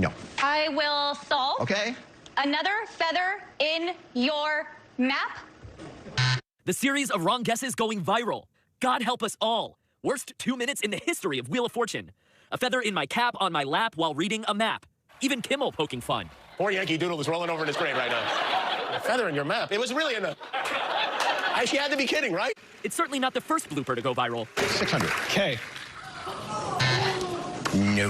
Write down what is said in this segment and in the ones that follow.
No. I will solve. Okay. Another feather in your map. The series of wrong guesses going viral. God help us all. Worst 2 minutes in the history of Wheel of Fortune. A feather in my cap on my lap while reading a map. Even Kimmel poking fun. Poor Yankee Doodle is rolling over in his grave right now. A feather in your map. It was really in the... She had to be kidding, right? It's certainly not the first blooper to go viral. 600. Okay. No.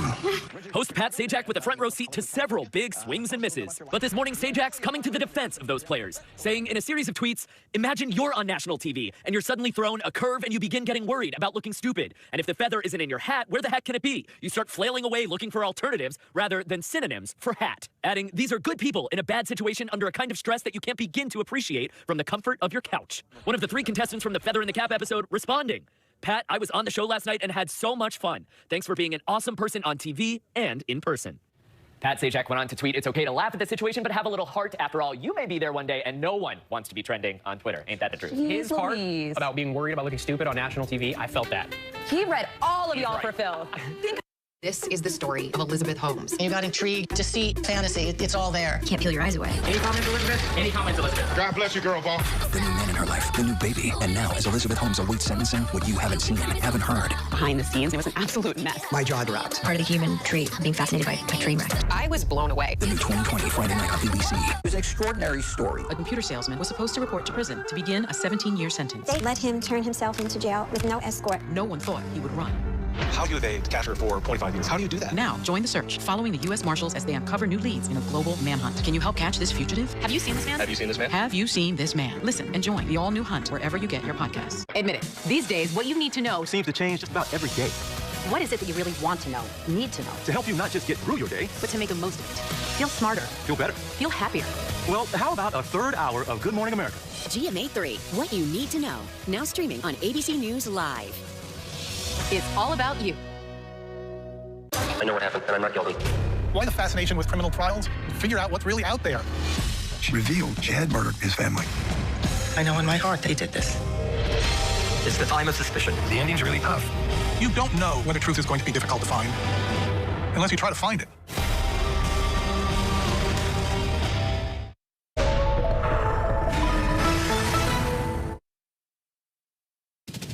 Host Pat Sajak with a front row seat to several big swings and misses. But this morning, Sajak's coming to the defense of those players, saying in a series of tweets, imagine you're on national TV, and you're suddenly thrown a curve and you begin getting worried about looking stupid. And if the feather isn't in your hat, where the heck can it be? You start flailing away looking for alternatives rather than synonyms for hat. Adding, these are good people in a bad situation under a kind of stress that you can't begin to appreciate from the comfort of your couch. One of the 3 contestants from the Feather in the Cap episode responding. Pat, I was on the show last night and had so much fun. Thanks for being an awesome person on TV and in person. Pat Sajak went on to tweet, it's okay to laugh at the situation, but have a little heart. After all, you may be there one day, and no one wants to be trending on Twitter. Ain't that the truth? His part about being worried about looking stupid on national TV, I felt that. He read all of y'all for Phil. This is the story of Elizabeth Holmes. You got intrigued, deceit, fantasy. It's all there. Can't peel your eyes away. Any comments, Elizabeth? Any comments, Elizabeth? God bless you, girl boss. The new man in her life, the new baby. And now, as Elizabeth Holmes awaits sentencing, what you haven't seen, haven't heard. Behind the scenes, it was an absolute mess. My jaw dropped. Part of the human trait, being fascinated by train wreck. I was blown away. The new 2020 Friday night on BBC. It was an extraordinary story. A computer salesman was supposed to report to prison to begin a 17-year sentence. They let him turn himself into jail with no escort. No one thought he would run. How do they catch her for 25 years? How do you do that? Now, join the search, following the U.S. Marshals as they uncover new leads in a global manhunt. Can you help catch this fugitive? Have you seen this man? Have you seen this man? Have you seen this man? Listen and join the all-new hunt wherever you get your podcasts. Admit it. These days, what you need to know seems to change just about every day. What is it that you really want to know, need to know? To help you not just get through your day, but to make the most of it. Feel smarter. Feel better. Feel happier. Well, how about a third hour of Good Morning America? GMA 3, what you need to know. Now streaming on ABC News Live. It's all about you. I know what happened, and I'm not guilty. Why the fascination with criminal trials? Figure out what's really out there. She revealed she had murdered his family. I know in my heart they did this. It's the time of suspicion. The ending's really tough. You don't know when the truth is going to be difficult to find, unless you try to find it.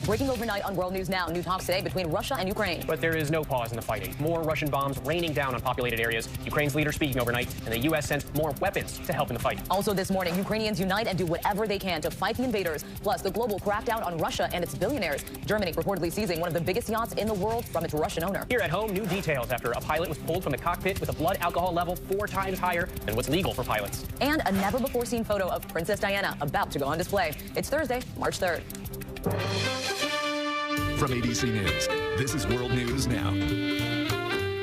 Breaking overnight on World News Now, new talks today between Russia and Ukraine. But there is no pause in the fighting. More Russian bombs raining down on populated areas. Ukraine's leader speaking overnight, and the U.S. sent more weapons to help in the fight. Also this morning, Ukrainians unite and do whatever they can to fight the invaders, plus the global crackdown on Russia and its billionaires. Germany reportedly seizing one of the biggest yachts in the world from its Russian owner. Here at home, new details after a pilot was pulled from the cockpit with a blood alcohol level 4 times higher than what's legal for pilots. And a never-before-seen photo of Princess Diana about to go on display. It's Thursday, March 3rd. From ABC News, this is World News Now.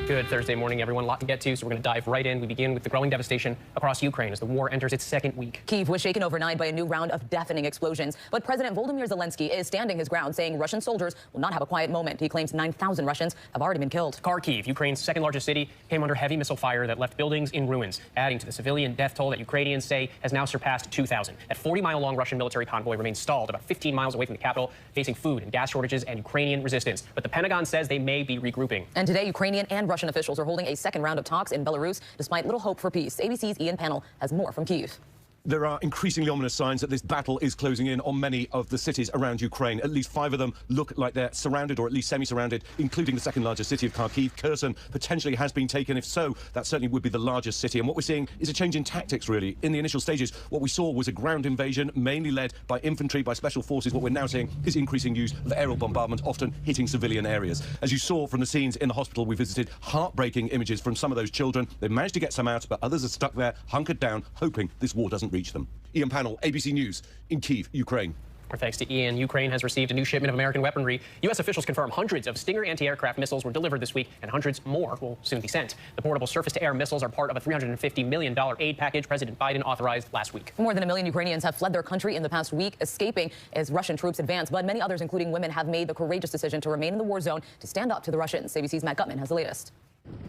Good Thursday morning, everyone. A lot to get to, so we're going to dive right in. We begin with the growing devastation across Ukraine as the war enters its 2nd week. Kyiv was shaken overnight by a new round of deafening explosions. But President Volodymyr Zelensky is standing his ground, saying Russian soldiers will not have a quiet moment. He claims 9,000 Russians have already been killed. Kharkiv, Ukraine's 2nd largest city, came under heavy missile fire that left buildings in ruins, adding to the civilian death toll that Ukrainians say has now surpassed 2,000. That 40-mile-long Russian military convoy remains stalled about 15 miles away from the capital, facing food and gas shortages and Ukrainian resistance. But the Pentagon says they may be regrouping. And today, Ukrainian and Russian officials are holding a second round of talks in Belarus, despite little hope for peace. ABC's Ian Pannell has more from Kyiv. There are increasingly ominous signs that this battle is closing in on many of the cities around Ukraine. At least 5 of them look like they're surrounded, or at least semi-surrounded, including the 2nd largest city of Kharkiv. Kherson potentially has been taken. If so, that certainly would be the largest city. And what we're seeing is a change in tactics, really. In the initial stages, what we saw was a ground invasion, mainly led by infantry, by special forces. What we're now seeing is increasing use of aerial bombardment, often hitting civilian areas. As you saw from the scenes in the hospital we visited, heartbreaking images from some of those children. They've managed to get some out, but others are stuck there, hunkered down, hoping this war doesn't reach them. Ian Pannell, ABC News, in Kyiv, Ukraine. Our thanks to Ian. Ukraine has received a new shipment of American weaponry. U.S. officials confirm hundreds of Stinger anti-aircraft missiles were delivered this week, and hundreds more will soon be sent. The portable surface-to-air missiles are part of a $350 million aid package President Biden authorized last week. More than 1 million Ukrainians have fled their country in the past week, escaping as Russian troops advance. But many others, including women, have made the courageous decision to remain in the war zone to stand up to the Russians. ABC's Matt Gutman has the latest.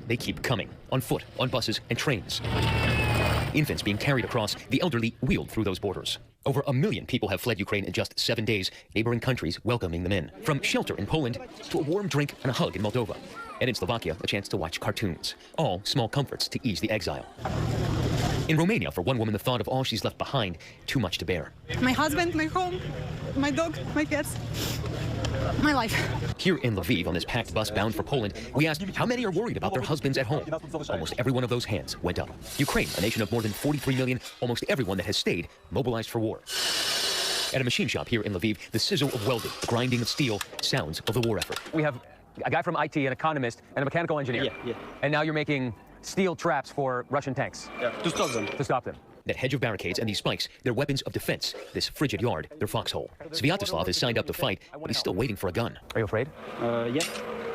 They keep coming, on foot, on buses and trains. Infants being carried across, the elderly wheeled through those borders. Over 1 million people have fled Ukraine in just 7 days, neighboring countries welcoming them in. From shelter in Poland to a warm drink and a hug in Moldova. And in Slovakia, a chance to watch cartoons. All small comforts to ease the exile. In Romania, for one woman, the thought of all she's left behind, too much to bear. My husband, my home, my dog, my cats, my life. Here in Lviv, on this packed bus bound for Poland, we asked how many are worried about their husbands at home. Almost every one of those hands went up. Ukraine, a nation of more than 43 million, almost everyone that has stayed, mobilized for war. At a machine shop here in Lviv, the sizzle of welding, the grinding of steel, sounds of the war effort. We have a guy from IT, an economist, and a mechanical engineer. Yeah. And now you're making steel traps for Russian tanks. Yeah, to stop them. To stop them. That hedge of barricades and these spikes, they're weapons of defense. This frigid yard, their foxhole. Sviatoslav has signed up to fight, but he's still waiting for a gun. Are you afraid? Yeah,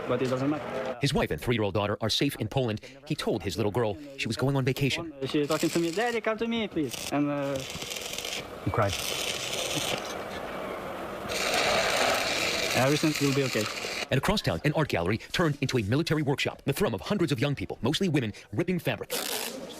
but it doesn't matter. His wife and 3-year-old daughter are safe in Poland. He told his little girl she was going on vacation. She's talking to me, Daddy, come to me, please. And you cried. Everything will be okay. And across town, an art gallery turned into a military workshop. The thrum of hundreds of young people, mostly women, ripping fabric,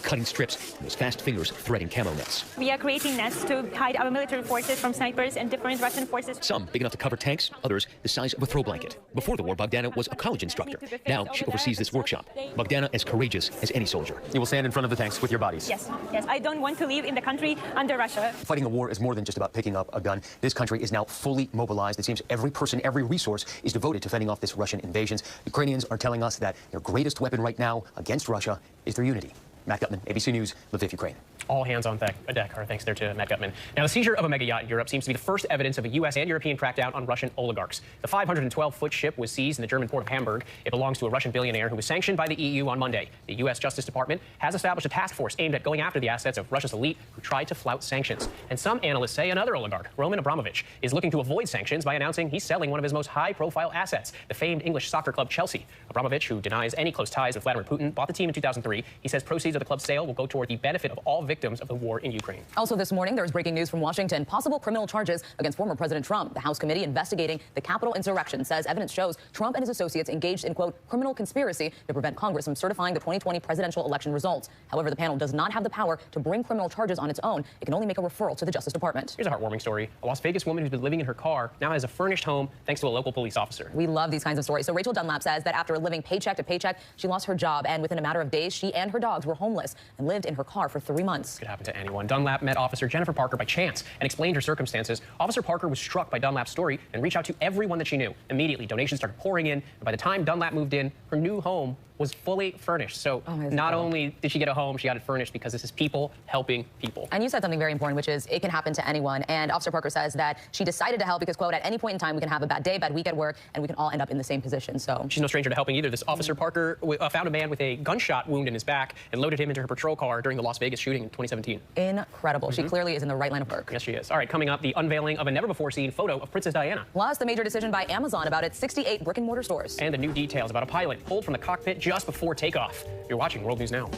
cutting strips, and those fast fingers threading camo nets. We are creating nets to hide our military forces from snipers and different Russian forces. Some big enough to cover tanks, others the size of a throw blanket. Before the war, Bogdana was a college instructor. Now she oversees this workshop. Bogdana as courageous as any soldier. You will stand in front of the tanks with your bodies. Yes, yes. I don't want to live in the country under Russia. Fighting a war is more than just about picking up a gun. This country is now fully mobilized. It seems every person, every resource is devoted to fending off this Russian invasions. Ukrainians are telling us that their greatest weapon right now against Russia is their unity. Matt Gutman, ABC News, Lviv, Ukraine. All hands on deck. Our thanks there to Matt Gutman. Now, the seizure of a mega yacht in Europe seems to be the first evidence of a U.S. and European crackdown on Russian oligarchs. The 512-foot ship was seized in the German port of Hamburg. It belongs to a Russian billionaire who was sanctioned by the EU on Monday. The U.S. Justice Department has established a task force aimed at going after the assets of Russia's elite who tried to flout sanctions. And some analysts say another oligarch, Roman Abramovich, is looking to avoid sanctions by announcing he's selling one of his most high-profile assets, the famed English soccer club Chelsea. Abramovich, who denies any close ties with Vladimir Putin, bought the team in 2003. He says proceeds of the club's sale will go toward the benefit of all victims of the war in Ukraine. Also this morning, there's breaking news from Washington. Possible criminal charges against former President Trump. The House committee investigating the Capitol insurrection says evidence shows Trump and his associates engaged in, quote, criminal conspiracy to prevent Congress from certifying the 2020 presidential election results. However, the panel does not have the power to bring criminal charges on its own. It can only make a referral to the Justice Department. Here's a heartwarming story. A Las Vegas woman who's been living in her car now has a furnished home thanks to a local police officer. We love these kinds of stories. So Rachel Dunlap says that after living paycheck to paycheck, she lost her job, and within a matter of days, she and her dogs were homeless and lived in her car for 3 months. Could happen to anyone. Dunlap met Officer Jennifer Parker by chance and explained her circumstances. Officer Parker was struck by Dunlap's story and reached out to everyone that she knew. Immediately, donations started pouring in, and by the time Dunlap moved in, her new home was fully furnished. So not only did she get a home, she got it furnished because this is people helping people. And you said something very important, which is it can happen to anyone. And Officer Parker says that she decided to help because, quote, at any point in time, we can have a bad day, bad week at work, and we can all end up in the same position. So she's no stranger to helping either. This Officer Parker found a man with a gunshot wound in his back and loaded him into her patrol car during the Las Vegas shooting in 2017. Incredible. She clearly is in the right line of work. Yes, she is. All right, coming up, the unveiling of a never-before-seen photo of Princess Diana. Plus, the major decision by Amazon about its 68 brick-and-mortar stores. And the new details about a pilot pulled from the cockpit just before takeoff. You're watching World News Now.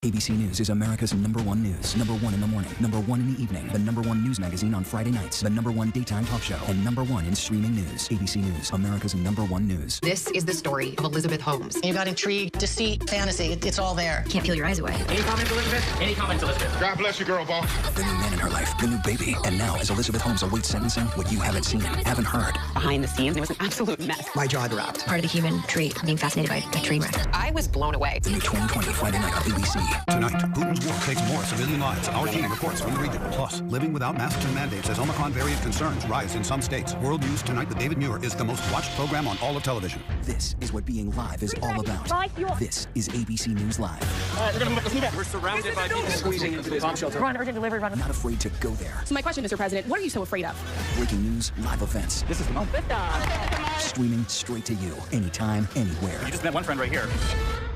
ABC News is America's #1 news. #1 in the morning, #1 in the evening, the #1 news magazine on Friday nights, the #1 daytime talk show, and #1 in streaming news. ABC News, America's #1 news. This is the story of Elizabeth Holmes. You got intrigue, deceit, fantasy. It's all there. Can't peel your eyes away. Any comments, Elizabeth? Any comments, Elizabeth? God bless you, girl boss. The new man in her life, the new baby. And now, as Elizabeth Holmes awaits sentencing, what you haven't seen, haven't heard. Behind the scenes, it was an absolute mess. My jaw dropped. Part of the human trait, being fascinated by a train wreck. I was blown away. The new 2020 Friday night on ABC. Tonight, Putin's war takes more civilian lives. Our team reports from the region. Plus, living without masks and mandates as Omicron variant concerns rise in some states. World News Tonight with David Muir is the most watched program on all of television. This is what being live is all about. This is ABC News Live. All right, we're going to move back. We're surrounded by people squeezing into this bomb shelter. Run, urgent delivery, run. Not afraid to go there. So my question, Mr. President, what are you so afraid of? Breaking news, live events. This is the moment. Streaming straight to you, anytime, anywhere. You just met one friend right here.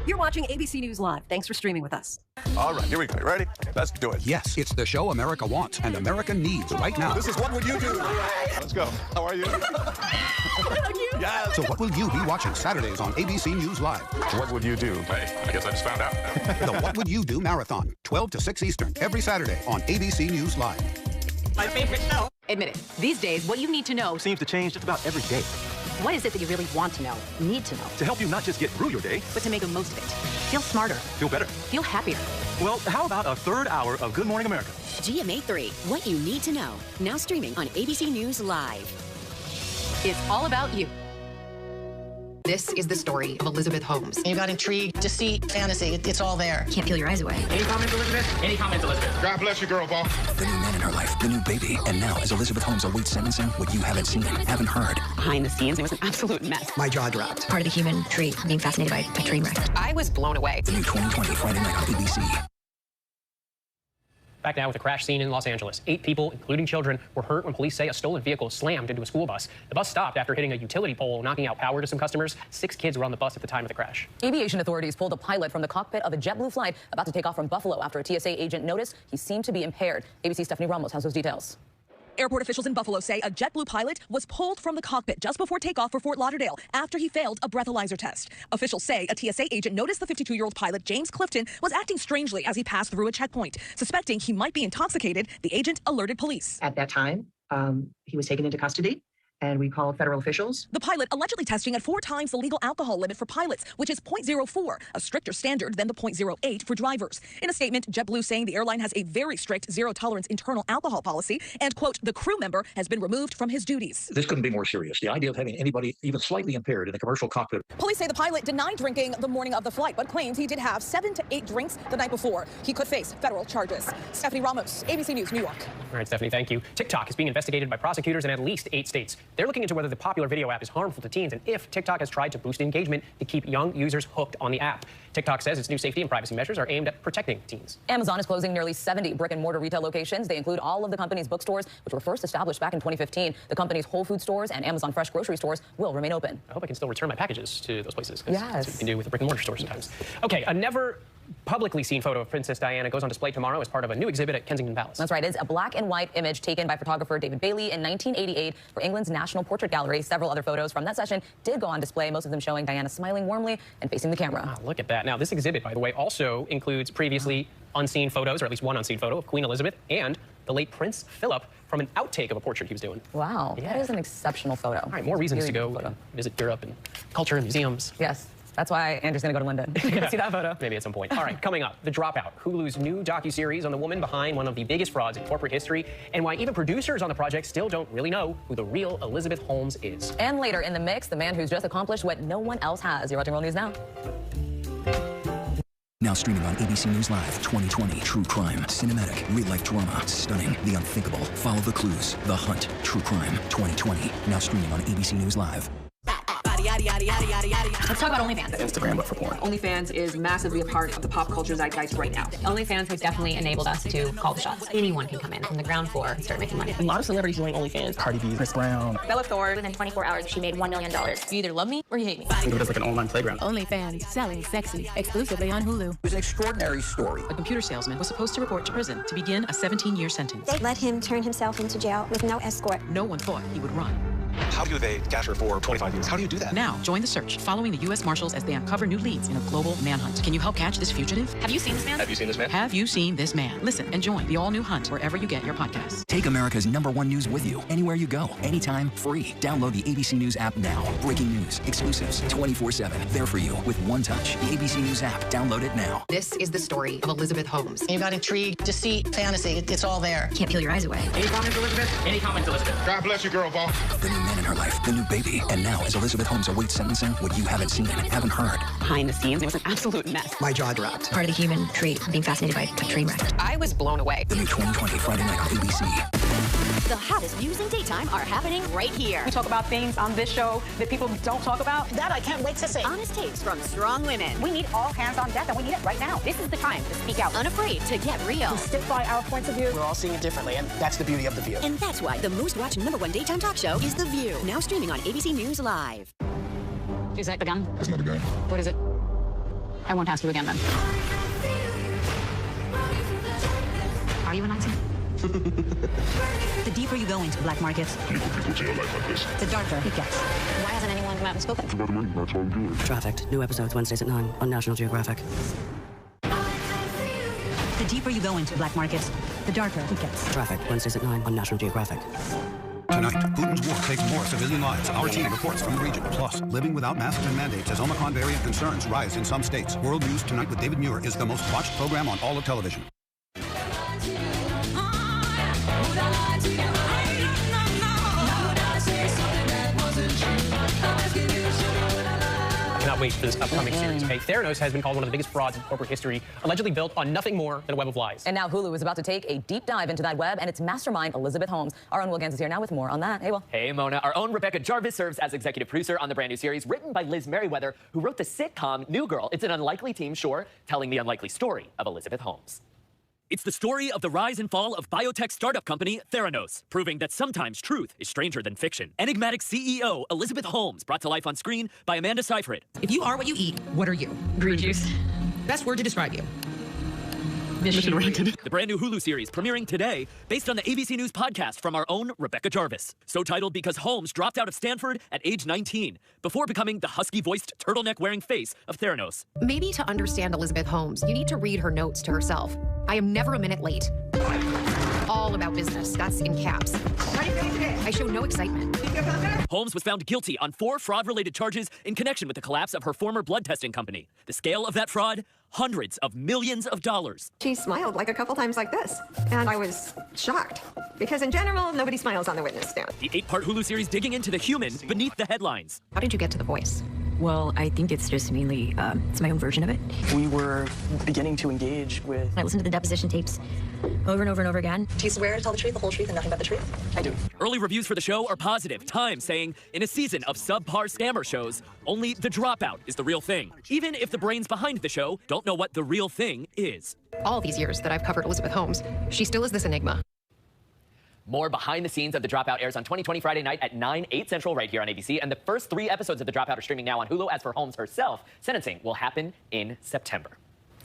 You're watching ABC News Live. Thanks for streaming with us. All right, here we go. Ready? Let's do it. Yes, it's the show America wants and America needs right now. This is What Would You Do? Let's go. How are you? So what will you be watching Saturdays on ABC News Live? What would you do? Hey, I guess I just found out. The What Would You Do Marathon, 12 to 6 Eastern, every Saturday on ABC News Live. My favorite show. Admit it. These days, what you need to know seems to change just about every day. What is it that you really want to know, need to know? To help you not just get through your day, but to make the most of it. Feel smarter. Feel better. Feel happier. Well, how about a third hour of Good Morning America? GMA 3, What You Need to Know. Now streaming on ABC News Live. It's all about you. This is the story of Elizabeth Holmes. You got intrigue, deceit, fantasy. It's all there. Can't peel your eyes away. Any comments, Elizabeth? Any comments, Elizabeth? God bless you, girl boss. The new man in her life, the new baby. And now, as Elizabeth Holmes awaits sentencing, what you haven't seen, haven't heard. Behind the scenes, it was an absolute mess. My jaw dropped. Part of the human trait, being fascinated by a train wreck. I was blown away. The new 2020 Friday night on ABC. Back now with a crash scene in Los Angeles. 8 people, including children, were hurt when police say a stolen vehicle slammed into a school bus. The bus stopped after hitting a utility pole, knocking out power to some customers. 6 kids were on the bus at the time of the crash. Aviation authorities pulled a pilot from the cockpit of a JetBlue flight about to take off from Buffalo after a TSA agent noticed he seemed to be impaired. ABC's Stephanie Ramos has those details. Airport officials in Buffalo say a JetBlue pilot was pulled from the cockpit just before takeoff for Fort Lauderdale after he failed a breathalyzer test. Officials say a TSA agent noticed the 52-year-old pilot, James Clifton, was acting strangely as he passed through a checkpoint. Suspecting he might be intoxicated, the agent alerted police. At that time, he was taken into custody, and we called federal officials. The pilot allegedly testing at 4 times the legal alcohol limit for pilots, which is 0.04, a stricter standard than the 0.08 for drivers. In a statement, JetBlue saying the airline has a very strict zero-tolerance internal alcohol policy and, quote, the crew member has been removed from his duties. This couldn't be more serious. The idea of having anybody even slightly impaired in a commercial cockpit. Police say the pilot denied drinking the morning of the flight, but claims he did have 7 to 8 drinks the night before. He could face federal charges. Stephanie Ramos, ABC News, New York. All right, Stephanie, thank you. TikTok is being investigated by prosecutors in at least 8 states. They're looking into whether the popular video app is harmful to teens and if TikTok has tried to boost engagement to keep young users hooked on the app. TikTok says its new safety and privacy measures are aimed at protecting teens. Amazon is closing nearly 70 brick-and-mortar retail locations. They include all of the company's bookstores, which were first established back in 2015. The company's Whole Food stores and Amazon Fresh grocery stores will remain open. I hope I can still return my packages to those places. Yes. That's what you can do with the brick-and-mortar stores sometimes. Okay, a never publicly seen photo of Princess Diana goes on display tomorrow as part of a new exhibit at Kensington Palace. That's right. It's a black and white image taken by photographer David Bailey in 1988 for England's National Portrait Gallery. Several other photos from that session did go on display, most of them showing Diana smiling warmly and facing the camera. Ah, look at that. Now, this exhibit, by the way, also includes previously unseen photos, or at least one unseen photo of Queen Elizabeth and the late Prince Philip from an outtake of a portrait he was doing. Wow, yeah. That is an exceptional photo. All right, more reasons to go and visit Europe and culture and museums. Yes. That's why Andrew's going to go to London. You're see that photo. Maybe at some point. All right, coming up, The Dropout, Hulu's new docuseries on the woman behind one of the biggest frauds in corporate history, and why even producers on the project still don't really know who the real Elizabeth Holmes is. And later in the mix, the man who's just accomplished what no one else has. You're watching World News Now. Now streaming on ABC News Live, 2020, true crime, cinematic, real-life drama, stunning, the unthinkable, follow the clues, The Hunt, true crime, 2020, now streaming on ABC News Live. Let's talk about OnlyFans. Instagram, but for porn. OnlyFans is massively a part of the pop culture zeitgeist right now. OnlyFans has definitely enabled us to call the shots. Anyone can come in from the ground floor and start making money. A lot of celebrities doing OnlyFans. Cardi B, Chris Brown. Bella Thorne. Within 24 hours, she made $1 million. You either love me or you hate me. Think of it as like an online playground. OnlyFans, selling sexy, exclusively on Hulu. It was an extraordinary story. A computer salesman was supposed to report to prison to begin a 17-year sentence. They let him turn himself into jail with no escort. No one thought he would run. How do they catch her for 25 years? How do you do that? Now, join the search, following the U.S. Marshals as they uncover new leads in a global manhunt. Can you help catch this fugitive? Have you seen this man? Have you seen this man? Have you seen this man? Listen and join the all-new Hunt wherever you get your podcasts. Take America's #1 news with you, anywhere you go, anytime, free. Download the ABC News app now. Breaking news, exclusives, 24/7, there for you with one touch. The ABC News app, download it now. This is the story of Elizabeth Holmes. You got intrigue, deceit, fantasy. It's all there. Can't peel your eyes away. Any comments, Elizabeth? Any comments, Elizabeth? God bless you, girl boss. The new man in her life, the new baby. And now, as Elizabeth Holmes awaits sentencing, what you haven't seen, haven't heard. Behind the scenes, it was an absolute mess. My jaw dropped. Part of the human trait, being fascinated by a train wreck. I was blown away. The new 2020 Friday night on ABC. The hottest news in daytime are happening right here. We talk about things on this show that people don't talk about. That I can't wait to see. Honest takes from strong women. We need all hands on deck, and we need it right now. This is the time to speak out. Unafraid to get real. To stick by our points of view. We're all seeing it differently, and that's the beauty of The View. And that's why the most watched #1 daytime talk show is The View. Now streaming on ABC News Live. Is that the gun? That's not a gun. What is it? I won't ask you again then. Are you a Nazi? The deeper you go into black markets, People to your life like this. the darker it gets. Why hasn't anyone come out and spoken? It's about the money, that's all I'm doing. Trafficked. New episodes Wednesdays at 9 on National Geographic. The deeper you go into black markets, the darker it gets. Trafficked. Wednesdays at 9 on National Geographic. Tonight, Putin's war takes more civilian lives. Our team reports from the region. Plus, living without masks and mandates as Omicron variant concerns rise in some states. World News Tonight with David Muir is the most watched program on all of television. wait for this upcoming series. Okay, Theranos has been called one of the biggest frauds in corporate history, allegedly built on nothing more than a web of lies. And now Hulu is about to take a deep dive into that web and its mastermind, Elizabeth Holmes. Our own Will Gans is here now with more on that. Hey, Will. Hey, Mona. Our own Rebecca Jarvis serves as executive producer on the brand new series written by Liz Merriweather, who wrote the sitcom New Girl. It's an unlikely team, sure, telling the unlikely story of Elizabeth Holmes. It's the story of the rise and fall of biotech startup company Theranos, proving that sometimes truth is stranger than fiction. Enigmatic CEO Elizabeth Holmes, brought to life on screen by Amanda Seyfried. If you are what you eat, what are you? Green juice. Best word to describe you. Mission-oriented. The brand new Hulu series premiering today, based on the ABC News podcast from our own Rebecca Jarvis. So titled because Holmes dropped out of Stanford at age 19, before becoming the husky-voiced, turtleneck-wearing face of Theranos. Maybe to understand Elizabeth Holmes, you need to read her notes to herself. I am never a minute late. All about business. That's in caps. How are you feeling today? I show no excitement. Holmes was found guilty on 4 fraud-related charges in connection with the collapse of her former blood testing company. The scale of that fraud? Hundreds of millions of dollars. She smiled like a couple times like this, and I was shocked, because in general, nobody smiles on the witness stand. The 8-part Hulu series digging into the human beneath the headlines. How did you get to The Voice? Well, I think it's just mainly, it's my own version of it. We were beginning to engage with... I listened to the deposition tapes over and over and over again. Do you swear to tell the truth, the whole truth, and nothing but the truth? I do. Early reviews for the show are positive. Time saying, in a season of subpar scammer shows, only the dropout is the real thing. Even if the brains behind the show don't know what the real thing is. All these years that I've covered Elizabeth Holmes, she still is this enigma. More behind the scenes of The Dropout airs on 2020 Friday night at 9, 8 Central right here on ABC. And the first 3 episodes of The Dropout are streaming now on Hulu. As for Holmes herself, sentencing will happen in September.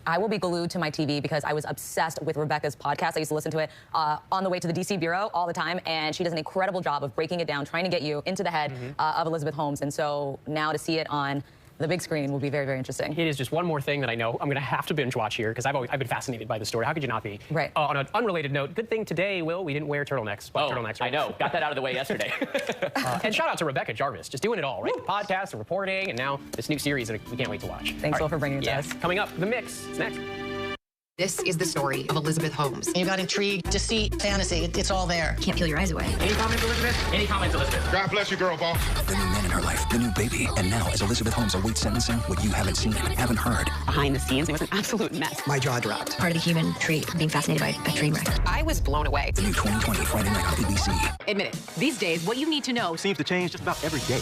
I will be glued to my TV because I was obsessed with Rebecca's podcast. I used to listen to it on the way to the DC Bureau all the time, and she does an incredible job of breaking it down, trying to get you into the head of Elizabeth Holmes. And so now to see it on the big screen will be very, very interesting. It is just one more thing that I know I'm going to have to binge watch here because I've been fascinated by the story. How could you not be? Right. On an unrelated note, good thing today, Will, we didn't wear turtlenecks. Turtlenecks, right? I know. Got that out of the way yesterday. And shout out to Rebecca Jarvis, just doing it all, right? The podcast, the reporting, and now this new series that we can't wait to watch. Thanks, Will, for bringing it to us. Coming up, The Mix. It's next. This is the story of Elizabeth Holmes. You got intrigue, deceit, fantasy. It's all there. Can't peel your eyes away. Any comments, Elizabeth? Any comments, Elizabeth? God bless you, girl boss. The new man in her life, the new baby. And now, as Elizabeth Holmes awaits sentencing, what you haven't seen, haven't heard. Behind the scenes, it was an absolute mess. My jaw dropped. Part of the human trait, being fascinated by a train wreck. I was blown away. The new 2020 Friday night on ABC. Admit it. These days, what you need to know Seems to change just about every day.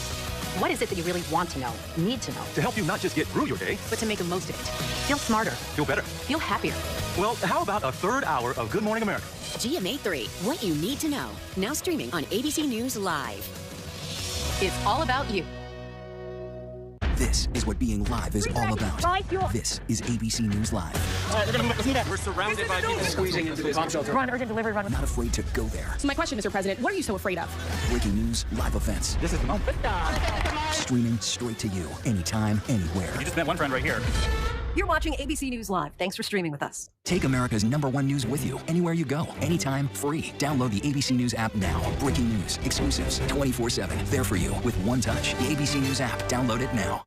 What is it that you really want to know, need to know, To help you not just get through your day, but to make the most of it? Feel smarter. feel better. Feel happier. Well, how about a 3rd hour of Good Morning America? GMA 3, what you need to know. Now streaming on ABC News Live. It's all about you. This is what being live is all about. This is ABC News Live. All right, we're surrounded by people squeezing into this bomb shelter. Run, urgent delivery, run. Not afraid to go there. So my question, Mr. President, what are you so afraid of? Breaking news, live events. This is the moment. Streaming straight to you, anytime, anywhere. You just met one friend right here. You're watching ABC News Live. Thanks for streaming with us. Take America's #1 news with you, anywhere you go, anytime, free. Download the ABC News app now. Breaking news, exclusives, 24/7. There for you with one touch. The ABC News app. Download it now.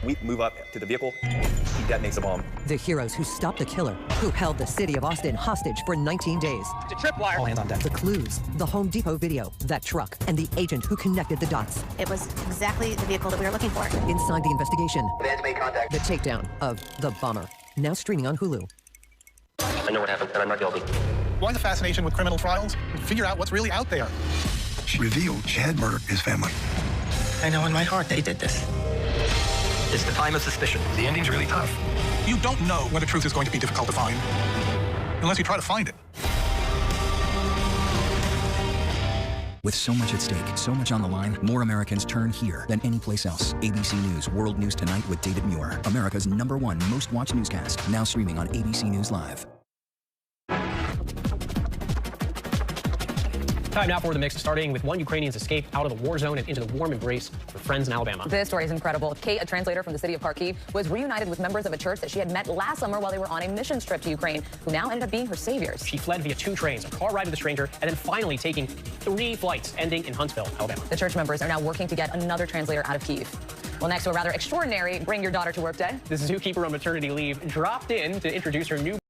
We move up to the vehicle. He detonates the bomb. The heroes who stopped the killer, who held the city of Austin hostage for 19 days. It's a tripwire. All hands on deck. The clues, the Home Depot video, that truck, and the agent who connected the dots. It was exactly the vehicle that we were looking for. Inside the investigation, Advance made contact. the takedown of the bomber. Now streaming on Hulu. I know what happened, and I'm not guilty. Why the fascination with criminal trials? Figure out what's really out there. She revealed she had murdered his family. I know in my heart they did this. It's the time of suspicion. The ending's really tough. You don't know when the truth is going to be difficult to find unless you try to find it. With so much at stake, so much on the line, more Americans turn here than any place else. ABC News World News Tonight with David Muir. America's #1 most watched newscast. Now streaming on ABC News Live. Time now for The Mix, starting with one Ukrainian's escape out of the war zone and into the warm embrace of friends in Alabama. This story is incredible. Kate, a translator from the city of Kharkiv, was reunited with members of a church that she had met last summer while they were on a missions trip to Ukraine, who now ended up being her saviors. She fled via 2 trains, a car ride with a stranger, and then finally taking 3 flights, ending in Huntsville, Alabama. The church members are now working to get another translator out of Kyiv. Well, next to a rather extraordinary Bring Your Daughter to Work Day. The zookeeper on maternity leave dropped in to introduce her new